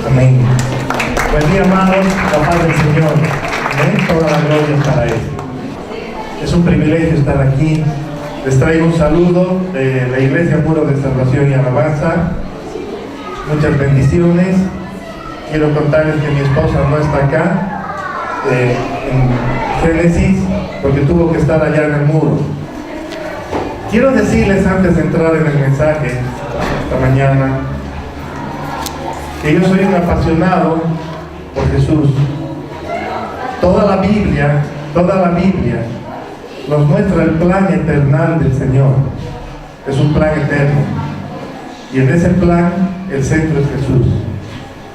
Amén. Buen día, amados, la paz del Señor. Amén. Toda la gloria es para Él. Es un privilegio estar aquí. Les traigo un saludo de la Iglesia Muro de Salvación y Alabanza. Muchas bendiciones. Quiero contarles que mi esposa no está acá en Génesis porque tuvo que estar allá en el muro. Quiero decirles antes de entrar en el mensaje esta mañana que yo soy un apasionado por Jesús. Toda la Biblia nos muestra el plan eternal del Señor. Es un plan eterno. Y en ese plan el centro es Jesús.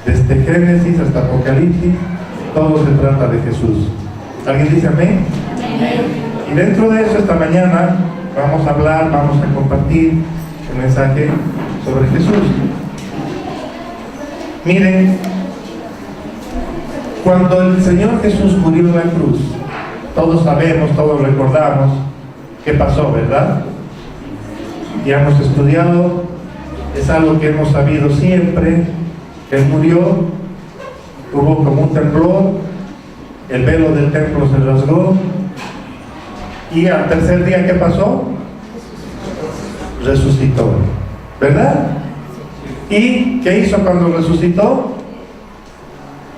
Desde Génesis hasta Apocalipsis, todo se trata de Jesús. ¿Alguien dice amén? Amén. Y dentro de eso, esta mañana vamos a compartir un mensaje sobre Jesús. Miren, cuando el Señor Jesús murió en la cruz, todos sabemos, todos recordamos qué pasó, ¿verdad? Ya hemos estudiado, es algo que hemos sabido siempre. Él murió, hubo como un temblor, el velo del templo se rasgó, y al tercer día, ¿qué pasó? Resucitó, ¿verdad? ¿Y qué hizo cuando resucitó?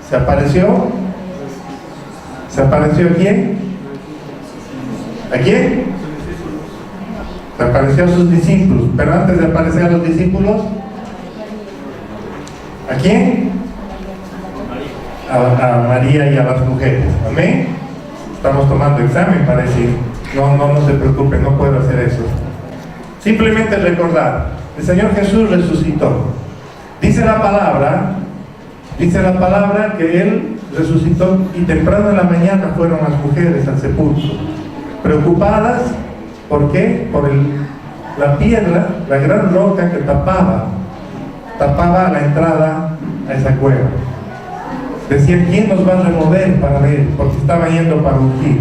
Se apareció. ¿Se apareció a quién? ¿A quién? Se apareció a sus discípulos, pero antes de aparecer a los discípulos, ¿a quién? A María y a las mujeres. Amén. Estamos tomando examen para decir, no se preocupen, no puedo hacer eso. Simplemente recordar, el Señor Jesús resucitó. Dice la palabra que Él resucitó y temprano en la mañana fueron las mujeres al sepulcro, preocupadas. ¿Por qué? Por la piedra, la gran roca que tapaba la entrada a esa cueva. Decían, ¿quién nos va a remover para ver? Porque estaba yendo para ungir.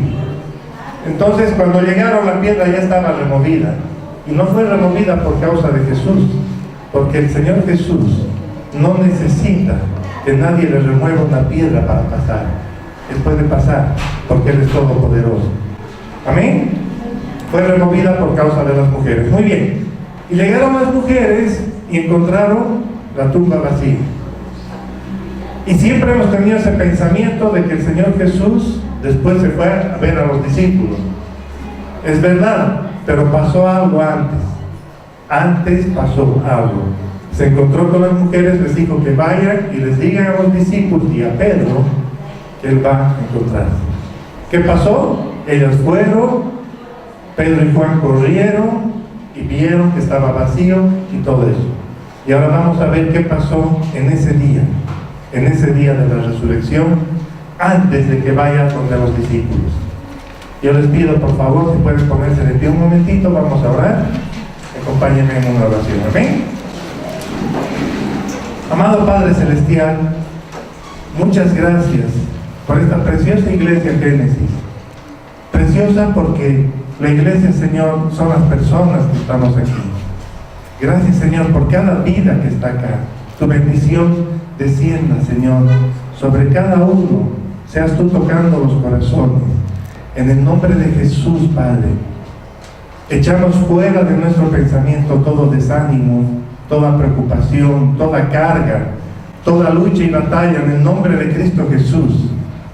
Entonces, cuando llegaron, la piedra ya estaba removida. Y no fue removida por causa de Jesús, porque el Señor Jesús no necesita que nadie le remueva una piedra para pasar. Él puede pasar porque Él es todopoderoso. Amén. Fue removida por causa de las mujeres. Muy bien. Y llegaron las mujeres y encontraron la tumba vacía. Y siempre hemos tenido ese pensamiento de que el Señor Jesús después se fue a ver a los discípulos. Es verdad, pero pasó algo antes. Antes pasó algo. Se encontró con las mujeres, les dijo que vayan y les digan a los discípulos y a Pedro que Él va a encontrarse. ¿Qué pasó? Ellos fueron, Pedro y Juan corrieron y vieron que estaba vacío y todo eso. Y ahora vamos a ver qué pasó en ese día de la resurrección, antes de que vayan donde los discípulos. Yo les pido, por favor, si pueden ponerse de pie un momentito, vamos a orar. Acompáñenme en una oración. Amén. Amado Padre Celestial, muchas gracias por esta preciosa iglesia Génesis. Preciosa porque la iglesia, Señor, son las personas que estamos aquí. Gracias, Señor, por cada vida que está acá. Tu bendición descienda, Señor, sobre cada uno. Seas tú tocando los corazones. En el nombre de Jesús, Padre, echamos fuera de nuestro pensamiento todo desánimo, toda preocupación, toda carga, toda lucha y batalla en el nombre de Cristo Jesús.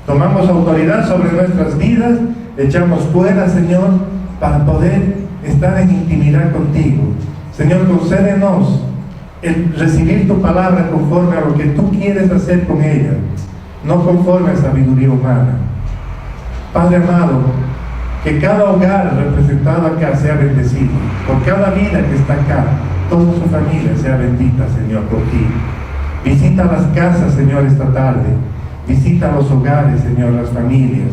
Tomamos autoridad sobre nuestras vidas, echamos fuera, Señor, para poder estar en intimidad contigo. Señor, concédenos el recibir tu palabra conforme a lo que tú quieres hacer con ella, no conforme a sabiduría humana. Padre amado, que cada hogar representado acá sea bendecido, por cada vida que está acá, toda su familia sea bendita, Señor, por ti. Visita las casas, Señor, esta tarde. Visita los hogares, Señor, las familias.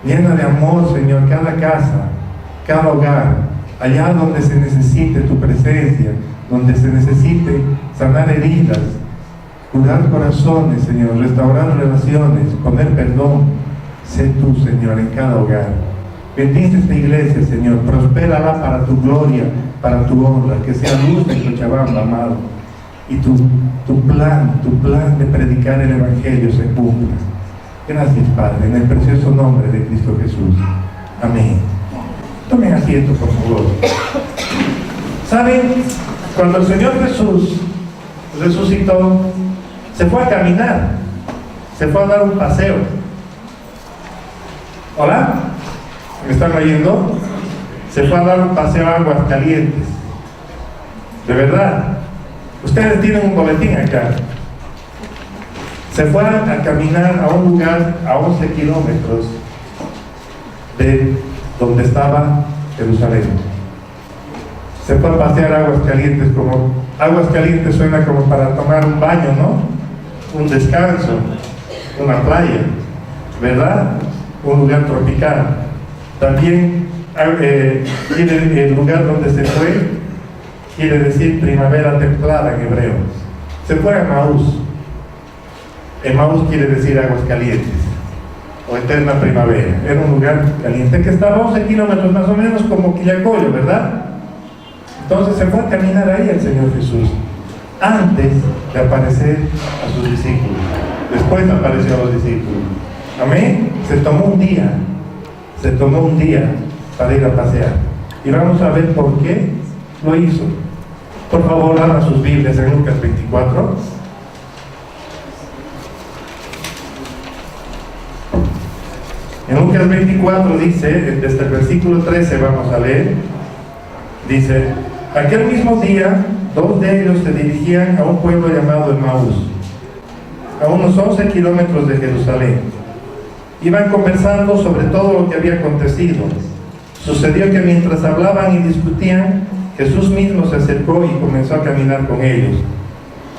Llena de amor, Señor, cada casa, cada hogar, allá donde se necesite tu presencia, donde se necesite sanar heridas, curar corazones, Señor, restaurar relaciones, poner perdón. Sé tú, Señor, en cada hogar. Bendice esta iglesia, Señor, prospérala para tu gloria, para tu honra, que sea luz en Cochabamba, amado. y tu plan de predicar el Evangelio se cumpla. Gracias, Padre, en el precioso nombre de Cristo Jesús. Amén. Tomen asiento, por favor. ¿Saben? Cuando el Señor Jesús resucitó, se fue a caminar, se fue a dar un paseo. ¿Hola? ¿Me están oyendo? Se fue a dar un paseo a Aguascalientes. De verdad. Ustedes tienen un boletín acá. Se fue a caminar a un lugar a 11 kilómetros de donde estaba Jerusalén. Se fue a pasear a Aguascalientes. Como Aguascalientes suena como para tomar un baño, ¿no? Un descanso, una playa, ¿verdad? Un lugar tropical. También el lugar donde se fue quiere decir primavera templada en hebreo. Se fue a Emaús. Emaús quiere decir Aguascalientes o eterna primavera. Era un lugar caliente que estaba a 11 kilómetros más o menos, como Quillacollo, ¿verdad? Entonces se fue a caminar ahí el Señor Jesús antes de aparecer a sus discípulos. Después apareció a los discípulos. Amén. Se tomó un día para ir a pasear, y vamos a ver por qué lo hizo. Por favor, abran sus Biblias en Lucas 24. En Lucas 24 dice, desde el versículo 13 vamos a leer, dice: aquel mismo día, 2 de ellos se dirigían a un pueblo llamado Emaús, a unos 11 kilómetros de Jerusalén. Iban conversando sobre todo lo que había acontecido. Sucedió que mientras hablaban y discutían, Jesús mismo se acercó y comenzó a caminar con ellos,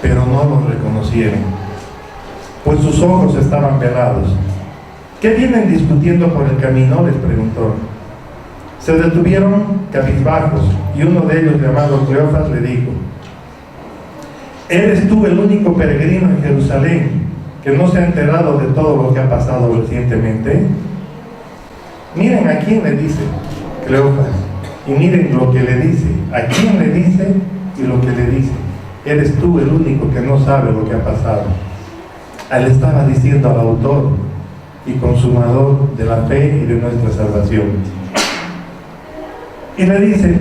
pero no los reconocieron, pues sus ojos estaban velados. ¿Qué vienen discutiendo por el camino?, les preguntó. Se detuvieron cabizbajos, y uno de ellos, llamado Cleofas, le dijo: ¿eres tú el único peregrino en Jerusalén que no se ha enterado de todo lo que ha pasado recientemente? Miren a quién le dice Cleofas, y miren lo que le dice, a quién le dice y lo que le dice. Eres tú el único que no sabe lo que ha pasado. Él estaba diciendo al autor y consumador de la fe y de nuestra salvación. Y le dice: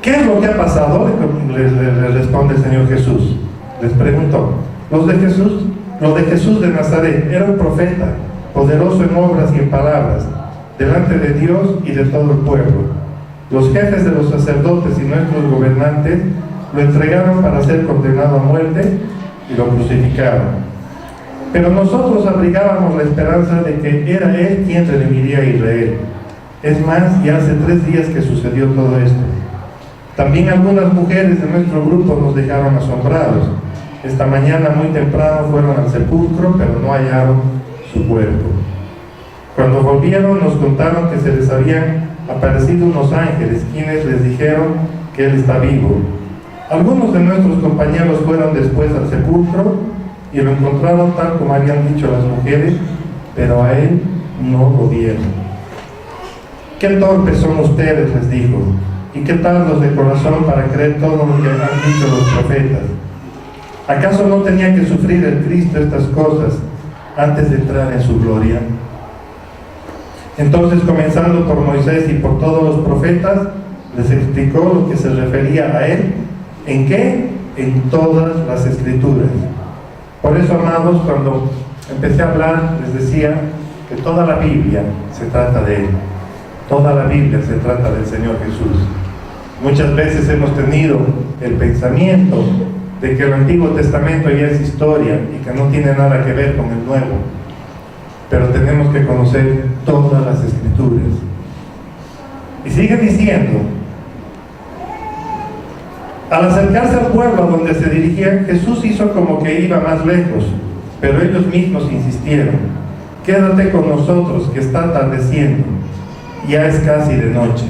¿qué es lo que ha pasado? Le responde el Señor Jesús. Les preguntó: lo de Jesús de Nazaret era un profeta, poderoso en obras y en palabras, delante de Dios y de todo el pueblo. Los jefes de los sacerdotes y nuestros gobernantes lo entregaron para ser condenado a muerte y lo crucificaron. Pero nosotros abrigábamos la esperanza de que era Él quien redimiría a Israel. Es más, ya hace 3 días que sucedió todo esto. También algunas mujeres de nuestro grupo nos dejaron asombrados. Esta mañana muy temprano fueron al sepulcro, pero no hallaron su cuerpo. Cuando volvieron nos contaron que se les habían aparecido unos ángeles, quienes les dijeron que Él está vivo. Algunos de nuestros compañeros fueron después al sepulcro y lo encontraron tal como habían dicho las mujeres, pero a Él no lo vieron. ¡Qué torpes son ustedes!, les dijo, y qué tardos de corazón para creer todo lo que han dicho los profetas. ¿Acaso no tenía que sufrir el Cristo estas cosas antes de entrar en su gloria? Entonces, comenzando por Moisés y por todos los profetas, les explicó lo que se refería a Él. ¿En qué? En todas las Escrituras. Por eso, amados, cuando empecé a hablar, les decía que toda la Biblia se trata de Él. Toda la Biblia se trata del Señor Jesús. Muchas veces hemos tenido el pensamiento de que el Antiguo Testamento ya es historia y que no tiene nada que ver con el Nuevo. Pero tenemos que conocer todas las Escrituras. Y sigue diciendo: al acercarse al pueblo a donde se dirigían, Jesús hizo como que iba más lejos, pero ellos mismos insistieron: quédate con nosotros, que está atardeciendo, ya es casi de noche.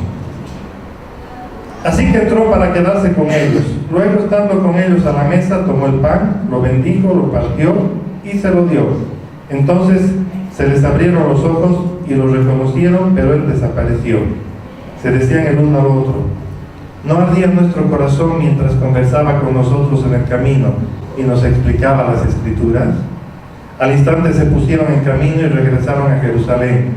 Así que entró para quedarse con ellos. Luego, estando con ellos a la mesa, tomó el pan, lo bendijo, lo partió y se lo dio. Entonces se les abrieron los ojos y lo reconocieron, pero Él desapareció. Se decían el uno al otro: ¿No ardía nuestro corazón mientras conversaba con nosotros en el camino y nos explicaba las Escrituras? Al instante se pusieron en camino y regresaron a Jerusalén.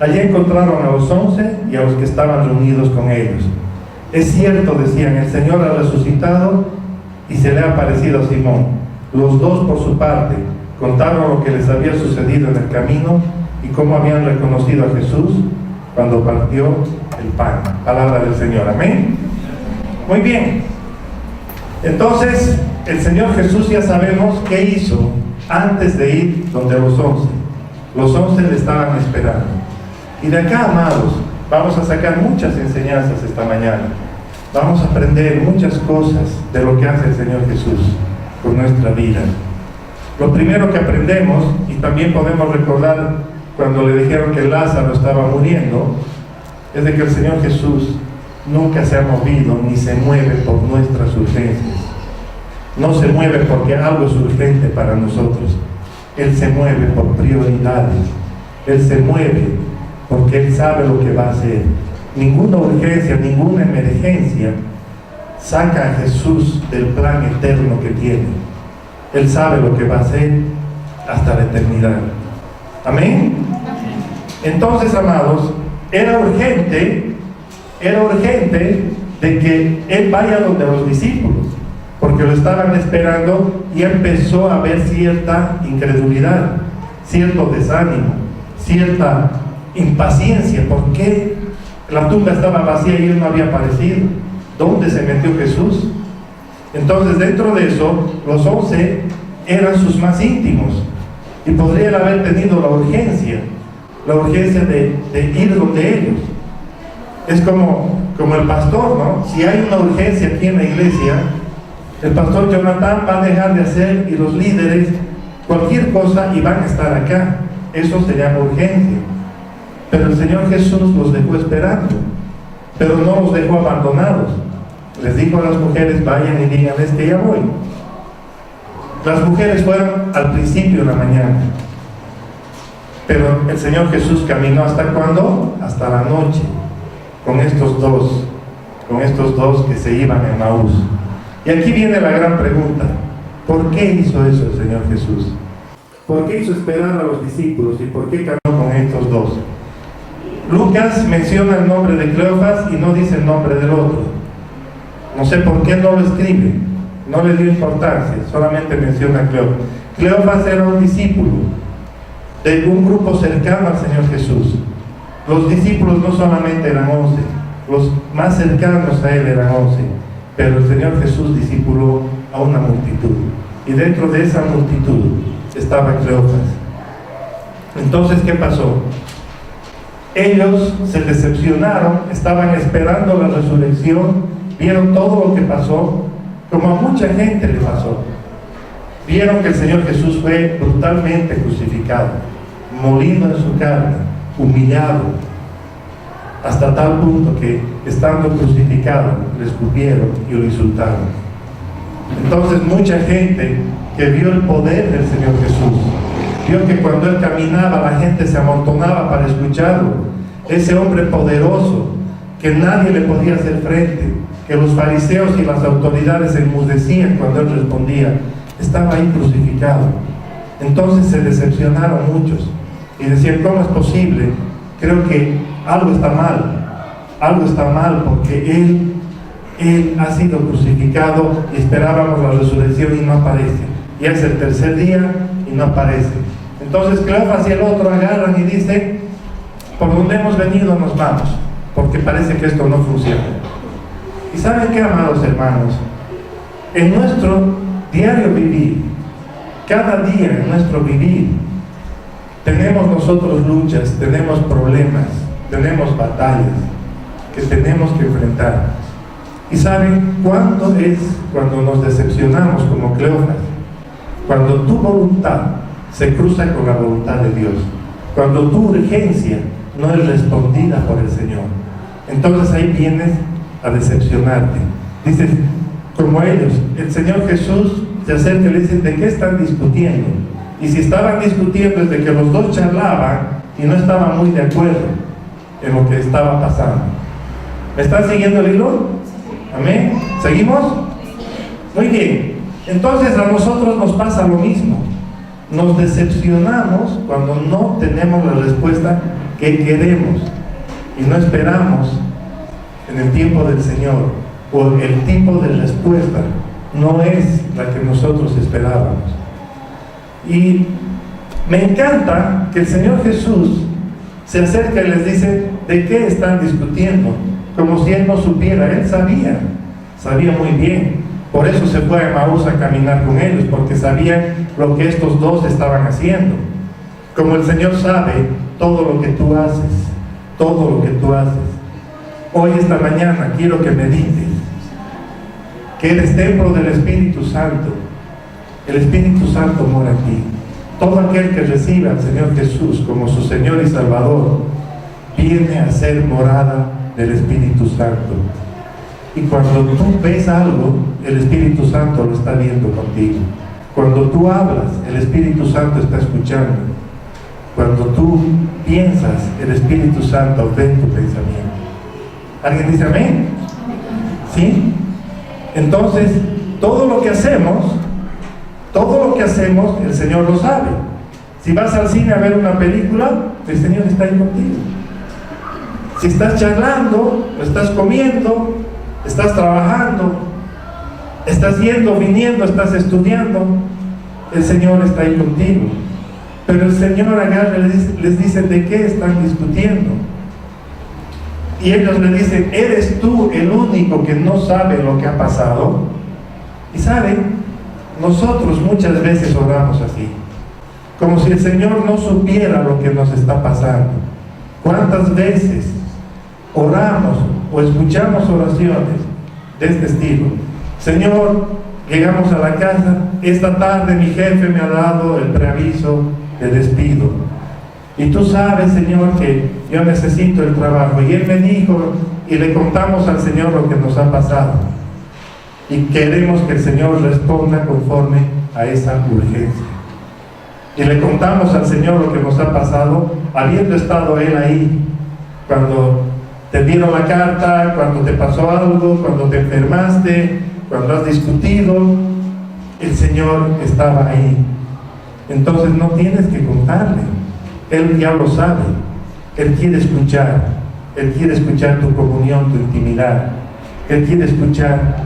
Allí encontraron a los 11 y a los que estaban reunidos con ellos. Es cierto, decían, el Señor ha resucitado y se le ha aparecido a Simón. Los dos, por su parte, contaron lo que les había sucedido en el camino y cómo habían reconocido a Jesús cuando partió el pan. Palabra del Señor. Amén. Muy bien. Entonces, el Señor Jesús, ya sabemos qué hizo antes de ir donde los 11. Los 11 le estaban esperando. Y de acá, amados, vamos a sacar muchas enseñanzas esta mañana. Vamos a aprender muchas cosas de lo que hace el Señor Jesús con nuestra vida. Lo primero que aprendemos, y también podemos recordar cuando le dijeron que Lázaro estaba muriendo, es de que el Señor Jesús nunca se ha movido ni se mueve por nuestras urgencias. No se mueve porque algo es urgente para nosotros. Él se mueve por prioridades. Él se mueve porque Él sabe lo que va a hacer. Ninguna urgencia, ninguna emergencia saca a Jesús del plan eterno que tiene. Él sabe lo que va a hacer hasta la eternidad. Amén. Entonces, amados, era urgente de que Él vaya donde los discípulos, porque lo estaban esperando, y empezó a haber cierta incredulidad, cierto desánimo, cierta impaciencia. ¿Por qué la tumba estaba vacía y Él no había aparecido? ¿Dónde se metió Jesús? Entonces, dentro de eso, los 11 eran sus más íntimos y podrían haber tenido la urgencia de ir donde ellos. Es como el pastor, ¿no? Si hay una urgencia aquí en la iglesia, el pastor Jonathan va a dejar de hacer, y los líderes, cualquier cosa, y van a estar acá. Eso se llama urgencia. Pero el Señor Jesús los dejó esperando, pero no los dejó abandonados. Les dijo a las mujeres: vayan y díganles que ya voy. Las mujeres fueron al principio de la mañana, pero el Señor Jesús caminó ¿hasta cuándo? Hasta la noche, con estos dos que se iban a Emaús. Y aquí viene la gran pregunta: ¿por qué hizo eso el Señor Jesús? ¿Por qué hizo esperar a los discípulos y por qué caminó con estos dos? Lucas menciona el nombre de Cleofas y no dice el nombre del otro. No sé por qué no lo escribe, no le dio importancia, solamente menciona a Cleofas. Cleofas era un discípulo de un grupo cercano al Señor Jesús. Los discípulos no solamente eran 11, los más cercanos a Él eran 11, pero el Señor Jesús discipuló a una multitud, y dentro de esa multitud estaba Cleofas. Entonces, ¿qué pasó? Ellos se decepcionaron, estaban esperando la resurrección, vieron todo lo que pasó, como a mucha gente le pasó. Vieron que el Señor Jesús fue brutalmente crucificado, molido en su carne, humillado, hasta tal punto que, estando crucificado, le escupieron y lo insultaron. Entonces, mucha gente que vio el poder del Señor Jesús, vio que cuando Él caminaba la gente se amontonaba para escucharlo. Ese hombre poderoso que nadie le podía hacer frente, que los fariseos y las autoridades enmudecían cuando Él respondía, estaba ahí crucificado. Entonces se decepcionaron muchos y decían: ¿cómo es posible? Creo que algo está mal porque Él ha sido crucificado y esperábamos la resurrección y no aparece. Y es el tercer día y no aparece. Entonces Cleofas y el otro agarran y dicen: por donde hemos venido nos vamos, porque parece que esto no funciona. ¿Y saben qué, amados hermanos? En nuestro diario vivir, cada día en nuestro vivir, tenemos nosotros luchas, tenemos problemas, tenemos batallas que tenemos que enfrentar. ¿Y saben cuándo es cuando nos decepcionamos como Cleofas? Cuando tu voluntad se cruza con la voluntad de Dios, cuando tu urgencia no es respondida por el Señor. Entonces ahí vienes a decepcionarte. Dices, como ellos, el Señor Jesús se acerca y le dice: ¿de qué están discutiendo? Y si estaban discutiendo es de que los dos charlaban y no estaban muy de acuerdo en lo que estaba pasando. ¿Me están siguiendo el hilo? Amén. ¿Seguimos? Muy bien. Entonces a nosotros nos pasa lo mismo. Nos decepcionamos cuando no tenemos la respuesta que queremos y no esperamos en el tiempo del Señor, o el tipo de respuesta no es la que nosotros esperábamos. Y me encanta que el Señor Jesús se acerca y les dice: ¿de qué están discutiendo? Como si Él no supiera. Él sabía muy bien. Por eso se fue a Emaús a caminar con ellos, porque sabían lo que estos dos estaban haciendo. Como el Señor sabe todo lo que tú haces, todo lo que tú haces. Hoy, esta mañana, quiero que medites que eres templo del Espíritu Santo. El Espíritu Santo mora en ti. Todo aquel que recibe al Señor Jesús como su Señor y Salvador viene a ser morada del Espíritu Santo. Y cuando tú ves algo, el Espíritu Santo lo está viendo contigo. Cuando tú hablas, el Espíritu Santo está escuchando. Cuando tú piensas, el Espíritu Santo ve tu pensamiento. ¿Alguien dice amén? ¿Sí? Entonces, todo lo que hacemos, el Señor lo sabe. Si vas al cine a ver una película, el Señor está ahí contigo. Si estás charlando, estás comiendo, estás trabajando, estás yendo, viniendo, estás estudiando, el Señor está ahí contigo. Pero el Señor agarra y les dice: ¿de qué están discutiendo? Y ellos le dicen: ¿eres tú el único que no sabe lo que ha pasado? Y saben, nosotros muchas veces oramos así, como si el Señor no supiera lo que nos está pasando. ¿Cuántas veces oramos o escuchamos oraciones de este estilo? Señor, llegamos a la casa, esta tarde mi jefe me ha dado el preaviso de despido, y tú sabes, Señor, que yo necesito el trabajo, y Él me dijo, y le contamos al Señor lo que nos ha pasado, y queremos que el Señor responda conforme a esa urgencia, y le contamos al Señor lo que nos ha pasado, habiendo estado Él ahí, cuando te dieron la carta, cuando te pasó algo, cuando te enfermaste, cuando has discutido, el Señor estaba ahí. Entonces no tienes que contarle, Él ya lo sabe. Él quiere escuchar tu comunión, tu intimidad. Él quiere escuchar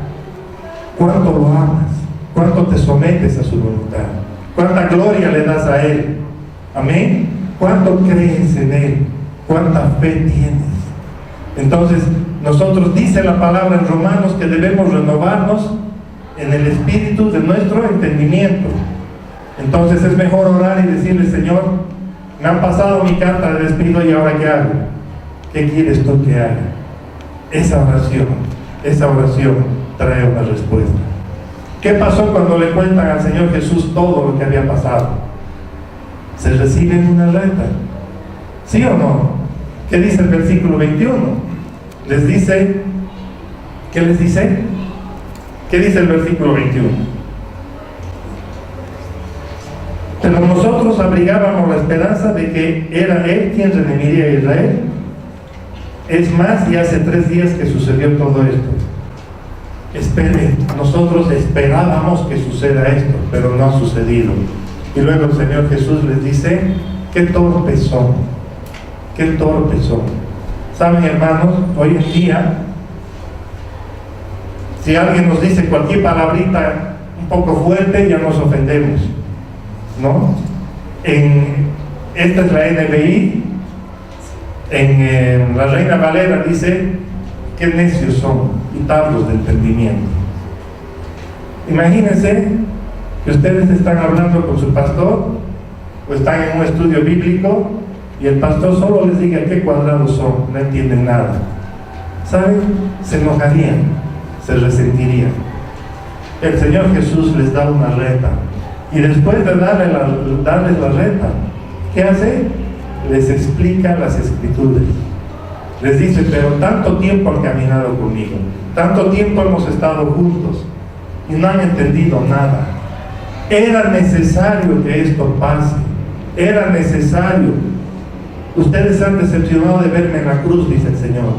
cuánto lo amas, cuánto te sometes a su voluntad, cuánta gloria le das a Él. Amén. Cuánto crees en Él, cuánta fe tienes. Entonces, nosotros, dice la palabra en Romanos, que debemos renovarnos en el espíritu de nuestro entendimiento. Entonces es mejor orar y decirle: Señor, me han pasado mi carta de despido, y ahora ¿qué hago? ¿Qué quieres tú que haga? Esa oración trae una respuesta. ¿Qué pasó cuando le cuentan al Señor Jesús todo lo que había pasado? Se reciben una alerta, ¿sí o no? ¿Qué dice el versículo 21? Les dice, ¿qué les dice? ¿Qué dice el versículo 21? Pero nosotros abrigábamos la esperanza de que era Él quien redimiría a Israel. Es más, y hace 3 días que sucedió todo esto. Esperen, nosotros esperábamos que suceda esto, pero no ha sucedido. Y luego el Señor Jesús les dice: qué torpes son, qué torpes son. Saben, hermanos, hoy en día, si alguien nos dice cualquier palabrita un poco fuerte, ya nos ofendemos, ¿no? Esta es la NBI, en la Reina Valera dice: qué necios son y tardos de entendimiento. Imagínense que ustedes están hablando con su pastor o están en un estudio bíblico y el pastor solo les diga qué cuadrados son, no entienden nada. ¿Saben? Se enojarían, se resentirían. El Señor Jesús les da una reta, y después de darles la reta, ¿qué hace? Les explica las Escrituras. Les dice: pero tanto tiempo han caminado conmigo, tanto tiempo hemos estado juntos y no han entendido nada. Era necesario que esto pase, era necesario. Ustedes se han decepcionado de verme en la cruz, dice el Señor.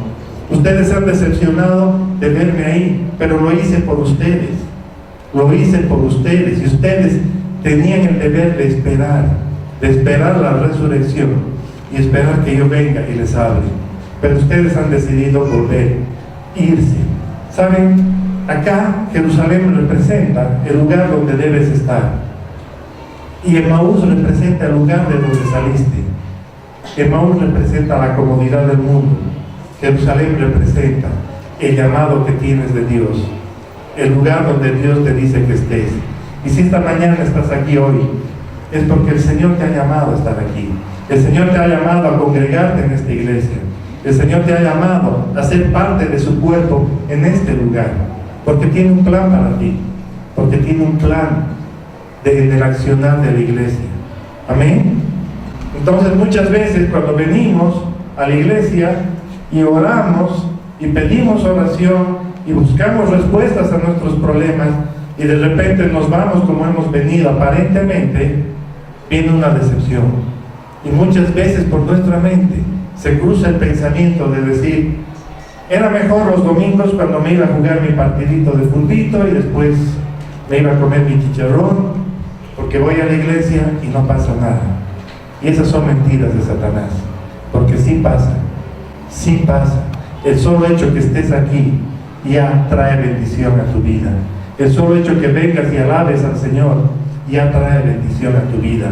Ustedes se han decepcionado de verme ahí, pero lo hice por ustedes. Lo hice por ustedes, y ustedes tenían el deber de esperar la resurrección y esperar que yo venga y les hable. Pero ustedes han decidido volver, irse. ¿Saben? Acá Jerusalén representa el lugar donde debes estar, y Emaús representa el lugar de donde saliste. Emaús representa la comodidad del mundo. Jerusalén representa el llamado que tienes de Dios, el lugar donde Dios te dice que estés. Y si esta mañana estás aquí hoy, es porque el Señor te ha llamado a estar aquí. El Señor te ha llamado a congregarte en esta iglesia. El Señor te ha llamado a ser parte de su cuerpo en este lugar, porque tiene un plan para ti, porque tiene un plan del accionar de la iglesia. Amén. Entonces muchas veces cuando venimos a la iglesia y oramos y pedimos oración y buscamos respuestas a nuestros problemas, y de repente nos vamos como hemos venido, aparentemente viene una decepción. Y muchas veces por nuestra mente se cruza el pensamiento de decir: era mejor los domingos cuando me iba a jugar mi partidito de fulbito y después me iba a comer mi chicharrón, porque voy a la iglesia y no pasa nada. Y esas son mentiras de Satanás, porque sí pasa, sí pasa. El solo hecho que estés aquí ya trae bendición a tu vida. El solo hecho que vengas y alabes al Señor ya trae bendición a tu vida.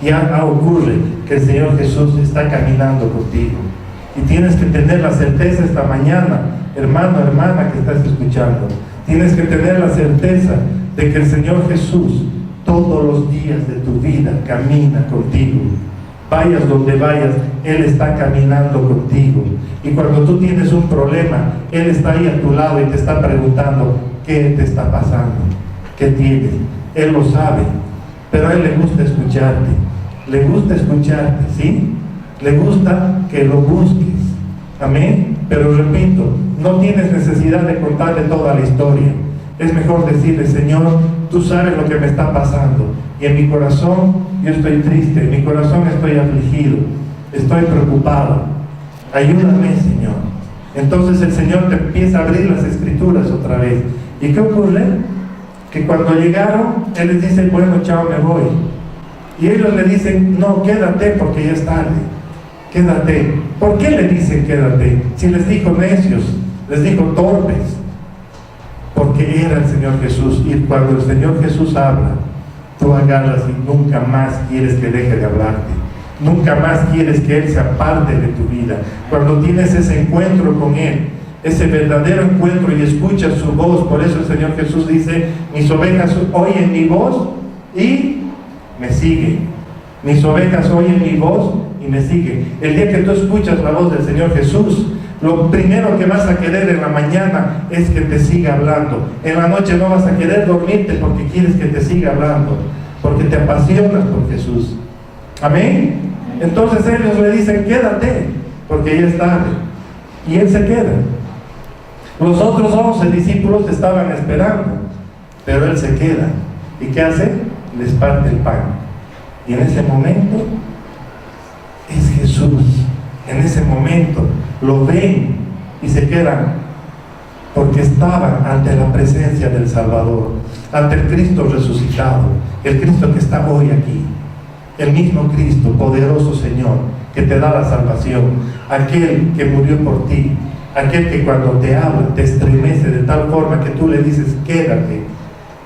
Ya ocurre que el Señor Jesús está caminando contigo. Y tienes que tener la certeza esta mañana, hermano, hermana que estás escuchando, tienes que tener la certeza de que el Señor Jesús todos los días de tu vida camina contigo. Vayas donde vayas, Él está caminando contigo. Y cuando tú tienes un problema, Él está ahí a tu lado y te está preguntando: ¿qué te está pasando? ¿Qué tienes? Él lo sabe, pero a Él le gusta escucharte. Le gusta escucharte, ¿sí? Le gusta que lo busques. Amén. Pero repito, no tienes necesidad de contarle toda la historia. Es mejor decirle: Señor, tú sabes lo que me está pasando, y en mi corazón yo estoy triste, en mi corazón estoy afligido, estoy preocupado. Ayúdame, Señor. Entonces el Señor te empieza a abrir las escrituras otra vez. ¿Y qué ocurre? Que cuando llegaron, Él les dice: bueno, chao, me voy. Y ellos le dicen: no, quédate porque ya es tarde. Quédate. ¿Por qué le dicen quédate? Si les dijo necios, les dijo torpes. Porque era el Señor Jesús. Y cuando el Señor Jesús habla, tú agarras y nunca más quieres que deje de hablarte. Nunca más quieres que Él sea parte de tu vida. Cuando tienes ese encuentro con Él, ese verdadero encuentro, y escuchas su voz. Por eso el Señor Jesús dice: mis ovejas oyen mi voz y me siguen. Mis ovejas oyen mi voz y me siguen. El día que tú escuchas la voz del Señor Jesús, lo primero que vas a querer en la mañana es que te siga hablando. En la noche no vas a querer dormirte porque quieres que te siga hablando, porque te apasionas por Jesús. Amén. Entonces ellos le dicen: quédate porque ya es tarde. Y Él se queda. Los otros 11 discípulos estaban esperando, pero Él se queda. ¿Y qué hace? Les parte el pan. Y en ese momento es Jesús. En ese momento lo ven y se quedan, porque estaban ante la presencia del Salvador, ante el Cristo resucitado, el Cristo que está hoy aquí, el mismo Cristo, poderoso Señor, que te da la salvación, aquel que murió por ti, aquel que cuando te habla te estremece de tal forma que tú le dices: quédate,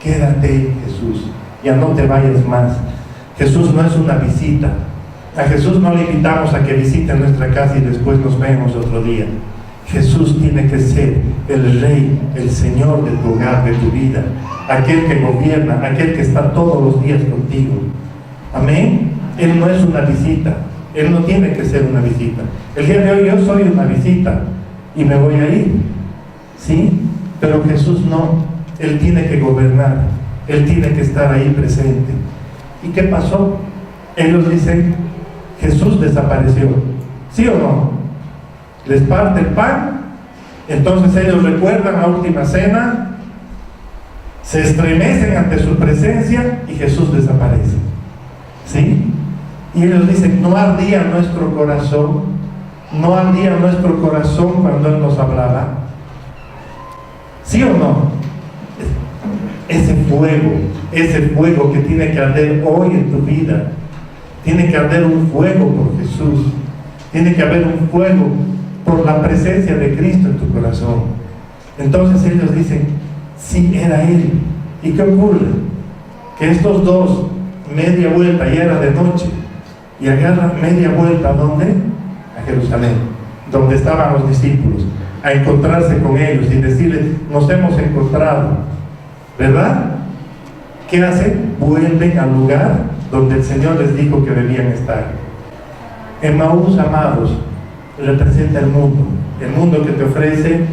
quédate, Jesús, ya no te vayas más. Jesús no es una visita. A Jesús no le invitamos a que visite nuestra casa y después nos vemos otro día. Jesús tiene que ser el Rey, el Señor de tu hogar, de tu vida, aquel que gobierna, aquel que está todos los días contigo. Amén. Él no es una visita. Él no tiene que ser una visita. El día de hoy yo soy una visita y me voy a ir, ¿sí? Pero Jesús no. Él tiene que gobernar. Él tiene que estar ahí presente. ¿Y qué pasó? Ellos dicen: Jesús desapareció. ¿Sí o no? Les parte el pan. Entonces ellos recuerdan la última cena, se estremecen ante su presencia y Jesús desaparece. ¿Sí? Y ellos dicen: no ardía nuestro corazón, no ardía nuestro corazón cuando Él nos hablaba. ¿Sí o no? Ese fuego que tiene que arder hoy en tu vida, tiene que arder un fuego por Jesús, tiene que haber un fuego por la presencia de Cristo en tu corazón. Entonces ellos dicen, sí, era Él. ¿Y qué ocurre? Que estos dos, media vuelta, ya era de noche, y agarran media vuelta, ¿a dónde? A Jerusalén, donde estaban los discípulos, a encontrarse con ellos y decirles, nos hemos encontrado, ¿verdad? ¿Qué hacen? Vuelven al lugar donde el Señor les dijo que debían estar. Emaús, amados, representa el mundo que te ofrece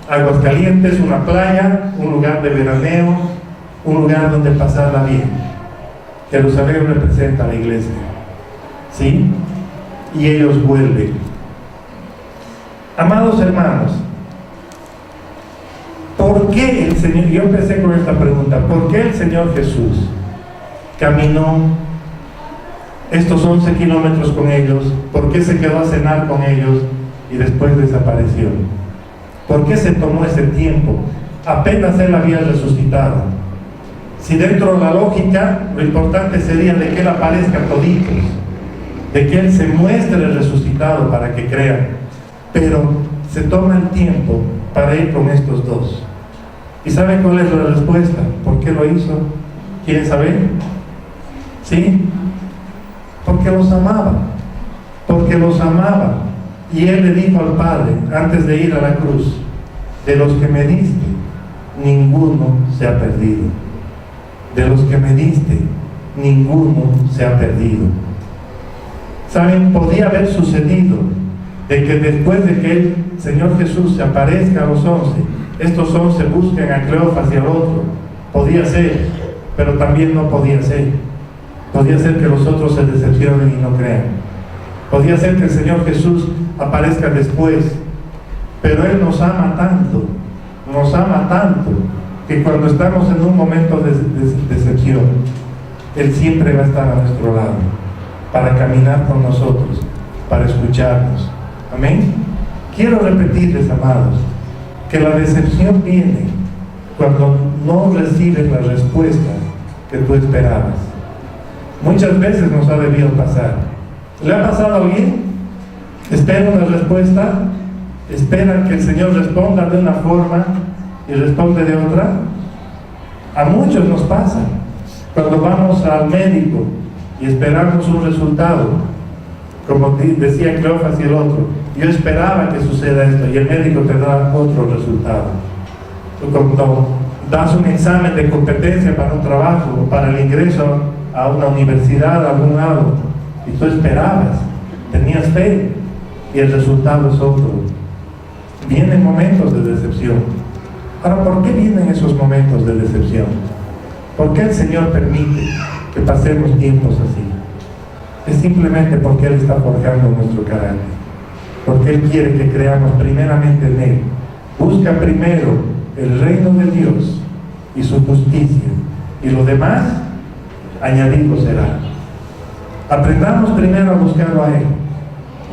aguas calientes, una playa, un lugar de veraneo, un lugar donde pasarla bien. Jerusalén representa a la iglesia, ¿sí? Y ellos vuelven. Amados hermanos, ¿por qué el Señor? Yo empecé con esta pregunta, ¿por qué el Señor Jesús caminó estos 11 kilómetros con ellos? ¿Por qué se quedó a cenar con ellos y después desapareció? ¿Por qué se tomó ese tiempo? Apenas Él había resucitado. Si dentro de la lógica, lo importante sería de que Él aparezca a toditos, de que Él se muestre resucitado para que crean, pero se toma el tiempo para ir con estos dos. ¿Y saben cuál es la respuesta? ¿Por qué lo hizo? ¿Quieren saber? ¿Sí? Porque los amaba. Porque los amaba. Y Él le dijo al Padre, antes de ir a la cruz, de los que me diste, ninguno se ha perdido. De los que me diste, ninguno se ha perdido. ¿Saben? Podía haber sucedido de que después de que el Señor Jesús se aparezca a los 11, estos 11 busquen a Cleofas y al otro. Podía ser, pero también no podía ser. Podía ser que los otros se decepcionen y no crean. Podía ser que el Señor Jesús aparezca después, pero Él nos ama tanto, que cuando estamos en un momento de decepción, Él siempre va a estar a nuestro lado, para caminar con nosotros, para escucharnos. Amén. Quiero repetirles, amados, que la decepción viene cuando no recibes la respuesta que tú esperabas. Muchas veces nos ha debido pasar. ¿Le ha pasado a alguien? Espera una respuesta, esperan que el Señor responda de una forma y responde de otra. A muchos nos pasa cuando vamos al médico y esperamos un resultado, como decía Cleofas y el otro. Yo esperaba que suceda esto y el médico te da otro resultado. Cuando das un examen de competencia para un trabajo o para el ingreso a una universidad, a algún lado, y tú esperabas, tenías fe, y el resultado es otro. Vienen momentos de decepción. Ahora, ¿por qué vienen esos momentos de decepción? ¿Por qué el Señor permite que pasemos tiempos así? Es simplemente porque Él está forjando nuestro carácter, porque Él quiere que creamos primeramente en Él. Busca primero el reino de Dios y su justicia, y lo demás añadido será. Aprendamos primero a buscarlo a Él,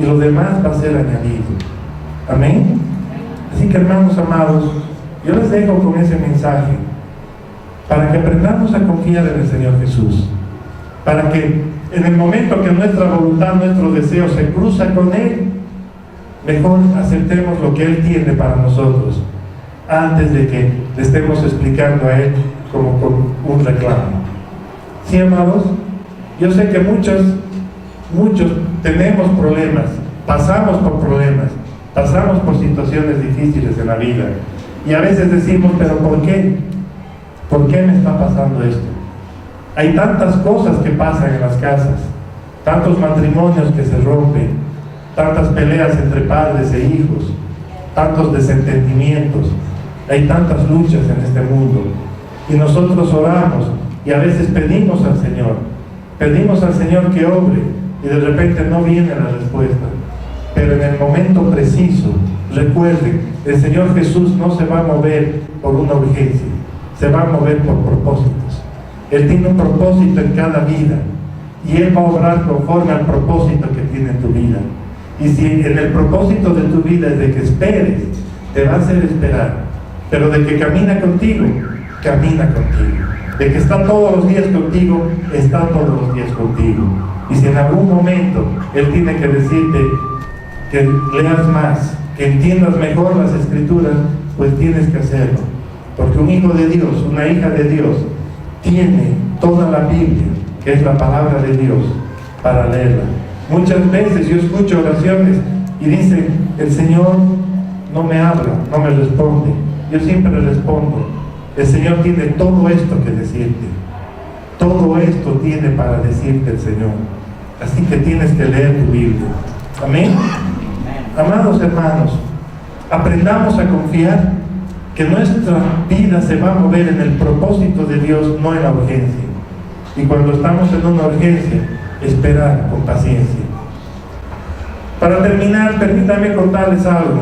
y lo demás va a ser añadido. Amén. Así que, hermanos amados, yo les dejo con ese mensaje para que aprendamos a confiar en el Señor Jesús, para que en el momento que nuestra voluntad, nuestro deseo se cruza con Él, mejor aceptemos lo que Él tiene para nosotros antes de que le estemos explicando a Él como con un reclamo. ¿Sí, amados? Yo sé que muchos tenemos problemas, pasamos por problemas, pasamos por situaciones difíciles en la vida, y a veces decimos, pero ¿por qué? ¿Por qué me está pasando esto? Hay tantas cosas que pasan en las casas, tantos matrimonios que se rompen, tantas peleas entre padres e hijos, tantos desentendimientos, hay tantas luchas en este mundo, y nosotros oramos y a veces pedimos al Señor que obre, y de repente no viene la respuesta, pero en el momento preciso, recuerden, el Señor Jesús no se va a mover por una urgencia, se va a mover por propósitos. Él tiene un propósito en cada vida, y Él va a obrar conforme al propósito que tiene en tu vida. Y si en el propósito de tu vida es de que esperes, te va a hacer esperar. pero de que camina contigo, camina contigo. De que está todos los días contigo, está todos los días contigo. Y si en algún momento Él tiene que decirte que leas más, que entiendas mejor las Escrituras, pues tienes que hacerlo. Porque un hijo de Dios, una hija de Dios, tiene toda la Biblia, que es la palabra de Dios, para leerla. Muchas veces yo escucho oraciones y dicen, el Señor no me habla, no me responde. Yo siempre le respondo, el Señor tiene todo esto que decirte. Todo esto tiene para decirte el Señor. Así que tienes que leer tu Biblia. Amén. Amados hermanos, aprendamos a confiar que nuestra vida se va a mover en el propósito de Dios, no en la urgencia. Y cuando estamos en una urgencia, esperar con paciencia. Para terminar, permítanme contarles algo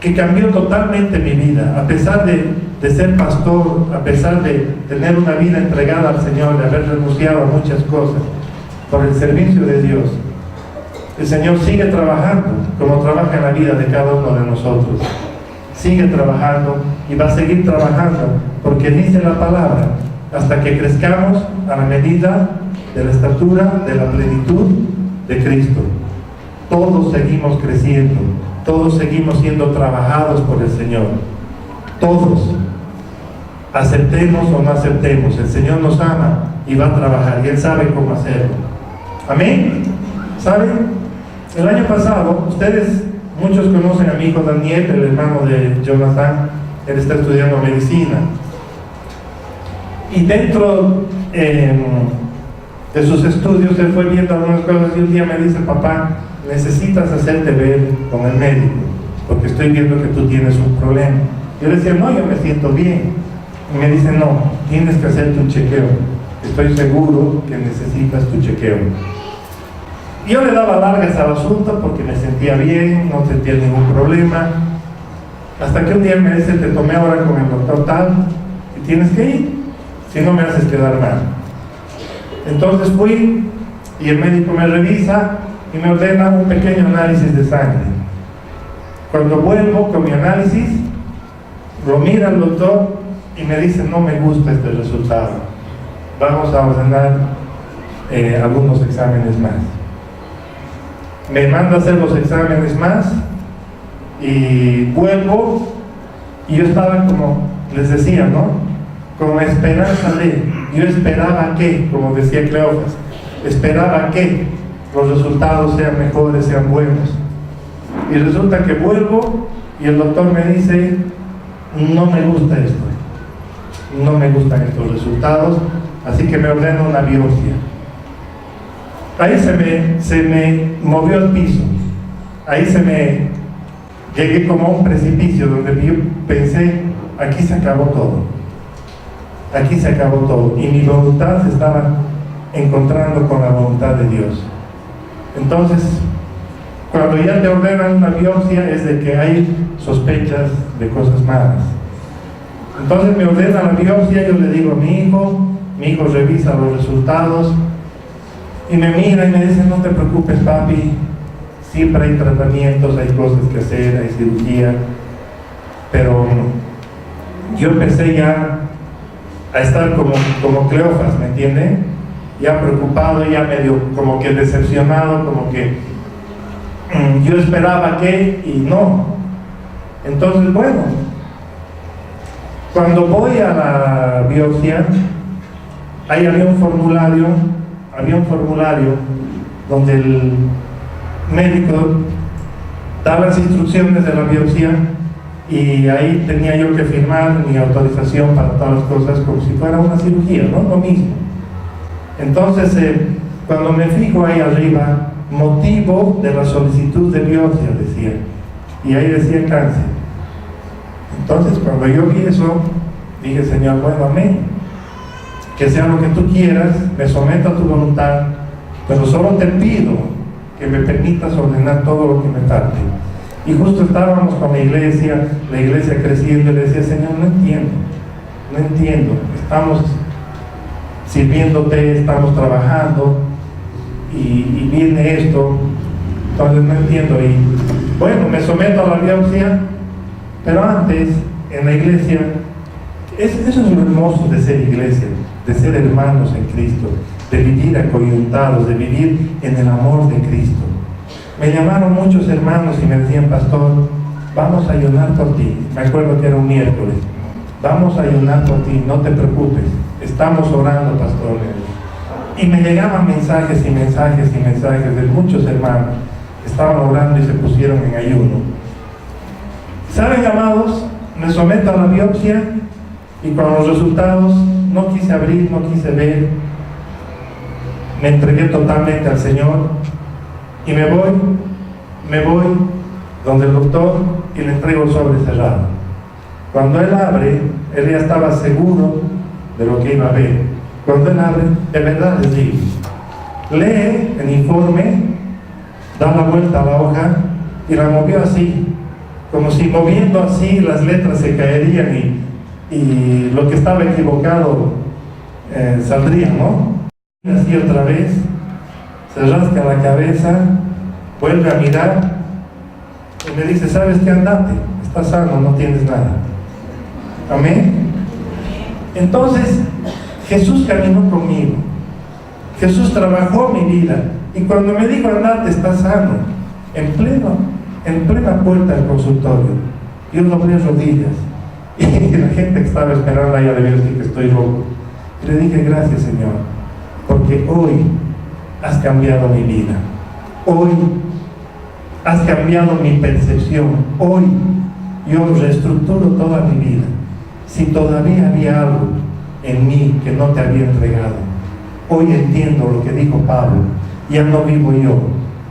que cambió totalmente mi vida. A pesar de ser pastor, a pesar de tener una vida entregada al Señor, de haber renunciado a muchas cosas por el servicio de Dios, el Señor sigue trabajando como trabaja en la vida de cada uno de nosotros. Sigue trabajando y va a seguir trabajando, porque dice la palabra, hasta que crezcamos a la medida de la estatura, de la plenitud de Cristo. Todos seguimos creciendo, todos seguimos siendo trabajados por el Señor. Todos, aceptemos o no aceptemos, el Señor nos ama y va a trabajar, y Él sabe cómo hacerlo. Amén. ¿Saben? El año pasado, ustedes, muchos conocen a mi hijo Daniel, el hermano de Jonathan. Él está estudiando medicina. Y dentro de sus estudios, él fue viendo algunas cosas y un día me dice, papá, necesitas hacerte ver con el médico, porque estoy viendo que tú tienes un problema. Yo le decía, no, yo me siento bien. Y me dice, no, tienes que hacerte un chequeo. Estoy seguro que necesitas tu chequeo. Y yo le daba largas al asunto porque me sentía bien, no sentía ningún problema. Hasta que un día me dice, te tomé ahora con el doctor tal y tienes que ir, si no me haces quedar mal. Entonces fui y el médico me revisa y me ordena un pequeño análisis de sangre. Cuando vuelvo con mi análisis, lo mira el doctor y me dice, no me gusta este resultado, vamos a ordenar algunos exámenes más. Me manda a hacer los exámenes más y vuelvo y yo estaba como les decía, ¿no? Con la esperanza de, yo esperaba que, como decía Cleofas, esperaba que los resultados sean mejores, sean buenos. Y resulta que vuelvo y el doctor me dice, no me gusta esto, no me gustan estos resultados, así que me ordena una biopsia. Ahí se me movió el piso, ahí llegué como a un precipicio donde yo pensé, aquí se acabó todo, aquí se acabó todo, y mi voluntad se estaba encontrando con la voluntad de Dios. Entonces, cuando ya te ordenan una biopsia es de que hay sospechas de cosas malas. Entonces me ordena la biopsia, yo le digo a mi hijo revisa los resultados y me mira y me dice, no te preocupes papi, siempre hay tratamientos, hay cosas que hacer, hay cirugía. Pero yo empecé ya a estar como Cleofas, ¿me entiende? Ya preocupado, ya medio como que decepcionado, como que yo esperaba que y no. Entonces, bueno, cuando voy a la biopsia, ahí había un formulario donde el médico daba las instrucciones de la biopsia y ahí tenía yo que firmar mi autorización para todas las cosas como si fuera una cirugía, ¿no? Lo mismo. Entonces, cuando me fijo ahí arriba, motivo de la solicitud de biopsia, decía, y ahí decía cáncer. Entonces, cuando yo vi eso, dije, Señor, bueno, amén, que sea lo que tú quieras, me someto a tu voluntad, pero solo te pido que me permitas ordenar todo lo que me falte. Y justo estábamos con la iglesia creciendo, y le decía, Señor, no entiendo, estamos sirviéndote, estamos trabajando, y viene esto, entonces no entiendo. Y bueno, me someto a la biopsia, pero antes en la iglesia, eso es lo hermoso de ser iglesia, de ser hermanos en Cristo, de vivir acoyuntados, de vivir en el amor de Cristo. Me llamaron muchos hermanos y me decían: pastor, vamos a ayunar por ti. Me acuerdo que era un miércoles. Vamos a ayunar por ti, no te preocupes, estamos orando, pastor. Y me llegaban mensajes y mensajes y mensajes de muchos hermanos que estaban orando y se pusieron en ayuno. ¿Saben, amados? Me someto a la biopsia y con los resultados no quise abrir, no quise ver. Me entregué totalmente al Señor y me voy donde el doctor y le entrego el sobre cerrado. Cuando él abre, él ya estaba seguro de lo que iba a ver. Cuando él abre, de verdad les digo, lee el informe, da la vuelta a la hoja y la movió así, como si moviendo así las letras se caerían y lo que estaba equivocado saldría, ¿no? Así otra vez, se rasca la cabeza, vuelve a mirar y me dice: ¿sabes qué? Andate, estás sano, no tienes nada. Amén. Entonces Jesús caminó conmigo, Jesús trabajó mi vida, y cuando me dijo: andate, estás sano, en plena puerta del consultorio, yo doblé rodillas y la gente que estaba esperando allá debió decir que estoy loco. Y le dije: gracias, Señor, porque hoy has cambiado mi vida, hoy has cambiado mi percepción, hoy yo reestructuro toda mi vida. Si todavía había algo en mí que no te había entregado, hoy entiendo lo que dijo Pablo: ya no vivo yo,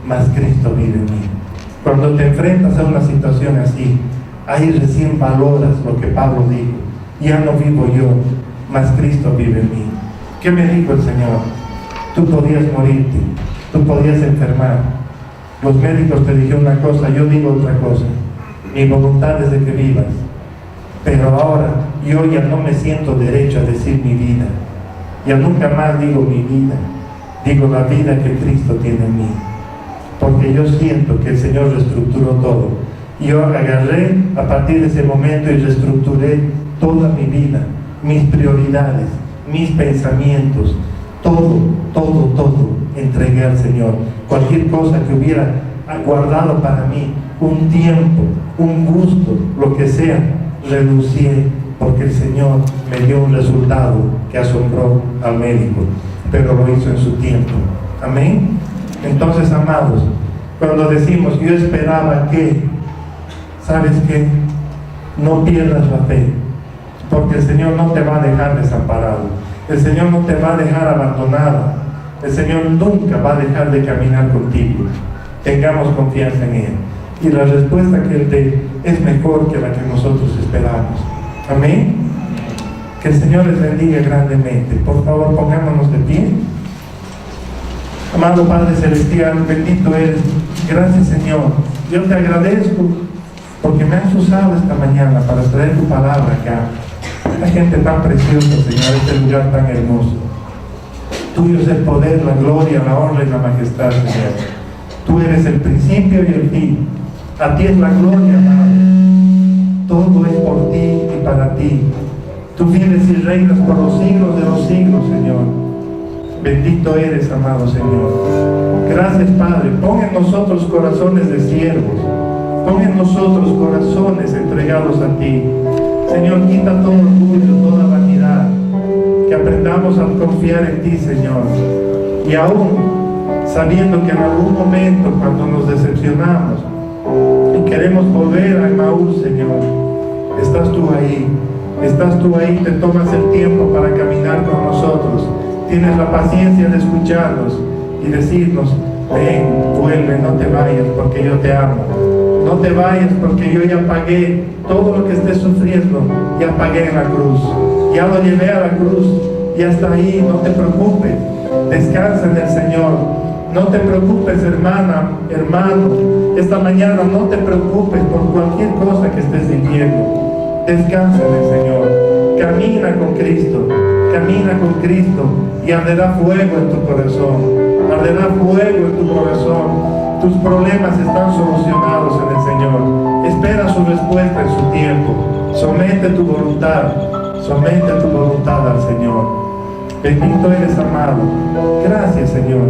mas Cristo vive en mí. Cuando te enfrentas a una situación así, ahí recién valoras lo que Pablo dijo: ya no vivo yo, mas Cristo vive en mí. ¿Qué me dijo el Señor? Tú podías morirte, tú podías enfermar, los médicos te dijeron una cosa, yo digo otra cosa, mi voluntad es de que vivas, pero ahora yo ya no me siento derecho a decir mi vida, ya nunca más digo mi vida, digo la vida que Cristo tiene en mí, porque yo siento que el Señor reestructuró todo. Y yo agarré a partir de ese momento y reestructuré toda mi vida, mis prioridades, mis pensamientos, todo, entregué al Señor. Cualquier cosa que hubiera guardado para mí, un tiempo, un gusto, lo que sea, renuncié, porque el Señor me dio un resultado que asombró al médico, pero lo hizo en su tiempo. Amén. Entonces, amados, cuando decimos yo esperaba que, ¿sabes qué? No pierdas la fe, porque el Señor no te va a dejar desamparado, el Señor no te va a dejar abandonado, el Señor nunca va a dejar de caminar contigo. Tengamos confianza en Él, y la respuesta que Él dé es mejor que la que nosotros esperamos. Amén. Que el Señor les bendiga grandemente. Por favor, pongámonos de pie. Amado Padre Celestial, bendito eres. Gracias, Señor. Yo te agradezco porque me has usado esta mañana para traer tu palabra acá. Esta gente tan preciosa, Señor, este lugar tan hermoso. Tuyo es el poder, la gloria, la honra y la majestad, Señor. Tú eres el principio y el fin. A ti es la gloria, Padre. Todo es por ti y para ti. Tú vives y reinas por los siglos de los siglos, Señor. Bendito eres, amado Señor. Gracias, Padre. Pon en nosotros corazones de siervos. Pon en nosotros corazones entregados a ti. Señor, quita todo orgullo, toda vanidad. Que aprendamos a confiar en ti, Señor. Y aún sabiendo que en algún momento, cuando nos decepcionamos y queremos volver a Emaús, Señor, estás tú ahí. Estás tú ahí, te tomas el tiempo para caminar con nosotros. Tienes la paciencia de escucharnos y decirnos: ven, vuelve, no te vayas porque yo te amo. No te vayas porque yo ya pagué todo lo que estés sufriendo, ya pagué en la cruz. Ya lo llevé a la cruz, ya está ahí, no te preocupes. Descansa en el Señor. No te preocupes, hermana, hermano. Esta mañana no te preocupes por cualquier cosa que estés viviendo. Descansa en el Señor. Camina con Cristo. Camina con Cristo y arderá fuego en tu corazón. Arderá fuego en tu corazón. Tus problemas están solucionados en el Señor. Espera su respuesta en su tiempo. Somete tu voluntad al Señor. Bendito eres, amado. Gracias, Señor.